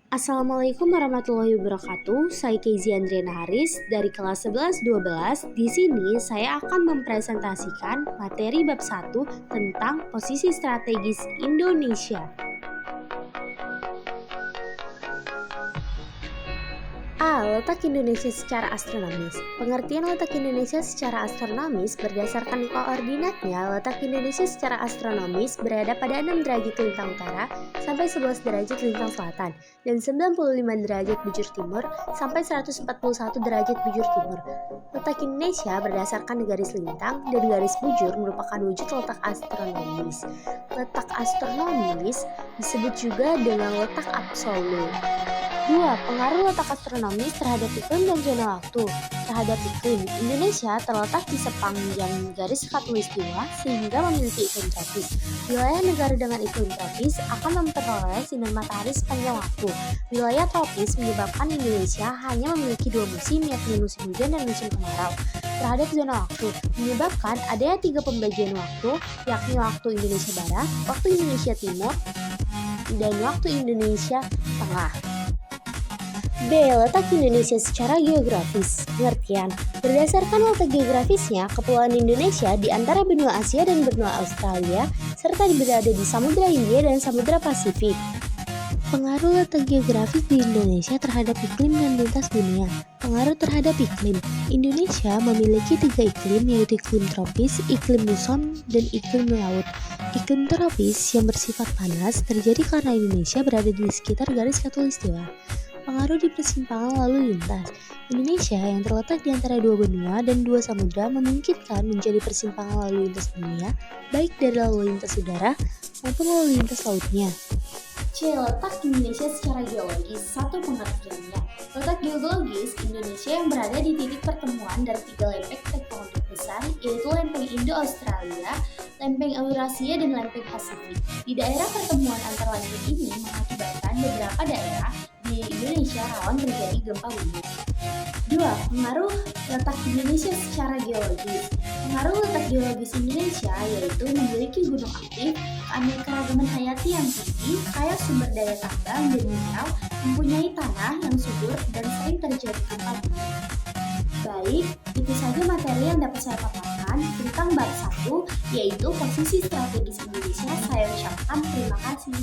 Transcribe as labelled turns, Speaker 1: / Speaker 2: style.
Speaker 1: Assalamualaikum warahmatullahi wabarakatuh. Saya Keizi Andriana Haris dari kelas 11-12. Di sini saya akan mempresentasikan materi bab 1 tentang posisi strategis Indonesia. A. Letak Indonesia secara astronomis. Pengertian letak Indonesia secara astronomis berdasarkan koordinatnya, letak Indonesia secara astronomis berada pada 6 derajat lintang utara sampai 11 derajat lintang selatan dan 95 derajat bujur timur sampai 141 derajat bujur timur. Letak Indonesia berdasarkan garis lintang dan garis bujur merupakan wujud letak astronomis. Letak astronomis disebut juga dengan letak absolut. 2. Pengaruh letak astronomis terhadap iklim dan zona waktu. Terhadap iklim, Indonesia terletak di sepanjang garis khatulistiwa sehingga memiliki iklim tropis. Wilayah negara dengan iklim tropis akan memperoleh sinar matahari sepanjang waktu. Wilayah tropis menyebabkan Indonesia hanya memiliki 2 musim, yakni musim hujan dan musim kemarau. Terhadap zona waktu, menyebabkan adanya 3 pembagian waktu, yakni waktu Indonesia Barat, waktu Indonesia Timur, dan waktu Indonesia Tengah. B. Letak Indonesia secara geografis. Pengertian: berdasarkan letak geografisnya, Kepulauan Indonesia di antara benua Asia dan benua Australia, serta berada di Samudra Hindia dan Samudra Pasifik. Pengaruh letak geografis di Indonesia terhadap iklim dan lintas dunia. Pengaruh terhadap iklim. Indonesia memiliki 3 iklim, yaitu iklim tropis, iklim muson, dan iklim laut. Iklim tropis yang bersifat panas terjadi karena Indonesia berada di sekitar garis khatulistiwa. Pengaruh di persimpangan lalu lintas. Indonesia yang terletak di antara 2 benua dan 2 samudra memungkinkan menjadi persimpangan lalu lintas dunia, baik dari lalu lintas udara maupun lalu lintas lautnya. C. Letak Indonesia secara geologis. 1. Pengertiannya. Letak geologis Indonesia yang berada di titik pertemuan dari 3 lempeng tektonik besar, yaitu lempeng Indo-Australia, lempeng Eurasia, dan lempeng Pasifik. Di daerah pertemuan antara lempeng ini mengakibatkan beberapa daerah di Indonesia rawan terjadi gempa bumi. 2. Pengaruh letak Indonesia secara geologis. Pengaruh letak geologis Indonesia yaitu memiliki gunung aktif, keanekaragaman hayati yang tinggi, kaya sumber daya tambang dan mineral, mempunyai tanah yang subur, dan sering terjadi gempa bumi. Baik, itu saja materi yang dapat saya paparkan tentang bab 1, yaitu posisi strategis Indonesia. Saya ucapkan terima kasih.